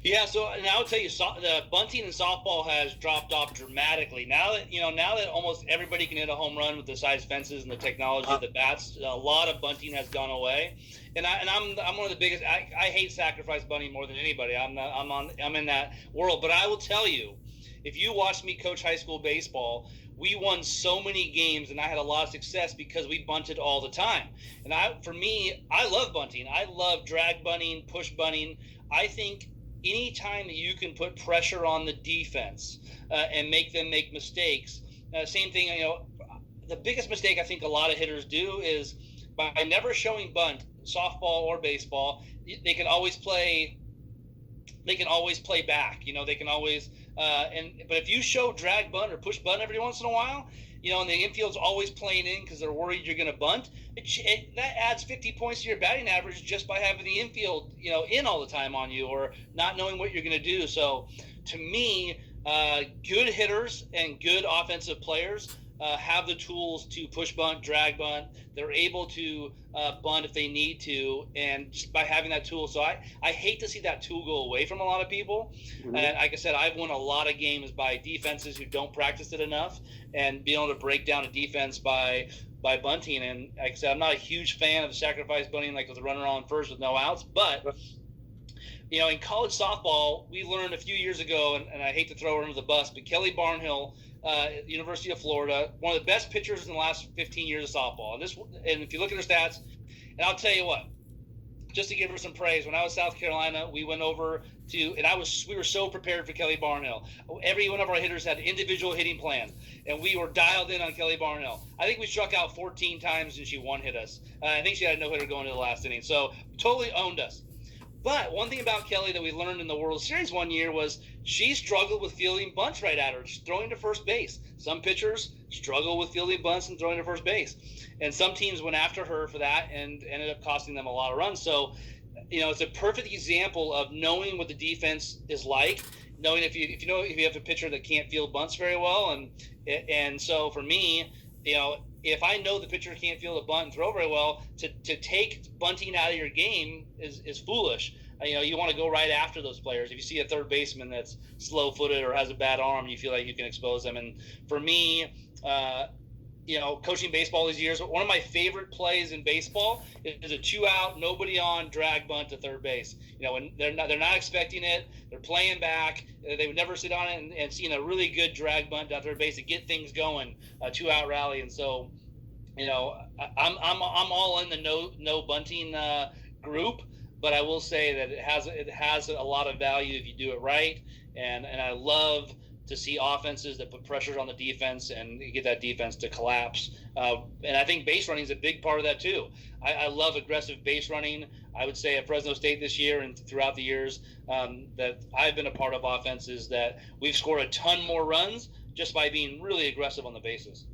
Yeah, so and I would tell you, the bunting in softball has dropped off dramatically. Now that almost everybody can hit a home run with the size fences and the technology of the bats, a lot of bunting has gone away. And I'm one of the biggest. I hate sacrifice bunting more than anybody. I'm in that world. But I will tell you, if you watched me coach high school baseball, we won so many games, and I had a lot of success because we bunted all the time. For me, I love bunting. I love drag bunting, push bunting. I think anytime that you can put pressure on the defense and make them make mistakes, same thing. The biggest mistake I think a lot of hitters do is by never showing bunt, softball or baseball, they can always play. They can always play back. They can always. But if you show drag bunt or push bunt every once in a while, and the infield's always playing in because they're worried you're going to bunt, that adds 50 points to your batting average just by having the infield, in all the time on you or not knowing what you're going to do. So, to me, good hitters and good offensive players have the tools to push bunt, drag bunt. They're able to bunt if they need to, and just by having that tool. So I hate to see that tool go away from a lot of people. Mm-hmm. And like I said, I've won a lot of games by defenses who don't practice it enough and being able to break down a defense by bunting. And like I said, I'm not a huge fan of sacrifice bunting, like with a runner on first with no outs, but in college softball, we learned a few years ago, and I hate to throw her under the bus, but Kelly Barnhill, University of Florida, one of the best pitchers in the last 15 years of softball. And if you look at her stats, and I'll tell you what, just to give her some praise, when I was in South Carolina, we went over to, and we were so prepared for Kelly Barnhill. Every one of our hitters had an individual hitting plan, and we were dialed in on Kelly Barnhill. I think we struck out 14 times, and she one hit us. I think she had a no-hitter going to the last inning, so totally owned us. But one thing about Kelly that we learned in the World Series one year was she struggled with fielding bunts right at her, throwing to first base. Some pitchers struggle with fielding bunts and throwing to first base. And some teams went after her for that and ended up costing them a lot of runs. So, it's a perfect example of knowing what the defense is like, knowing if you have a pitcher that can't field bunts very well. And so for me, if I know the pitcher can't field a bunt and throw very well, to take bunting out of your game is foolish. You want to go right after those players. If you see a third baseman that's slow-footed or has a bad arm, you feel like you can expose them. And for me, coaching baseball these years, one of my favorite plays in baseball is a 2-out, nobody on, drag bunt to third base. When they're not expecting it, they're playing back. They would never sit on it and seeing a really good drag bunt down third base to get things going, a 2-out rally. And so, I'm all in the no bunting group, but I will say that it has a lot of value if you do it right. And I love to see offenses that put pressures on the defense and get that defense to collapse. And I think base running is a big part of that too. I love aggressive base running. I would say at Fresno State this year and throughout the years that I've been a part of offenses that we've scored a ton more runs just by being really aggressive on the bases.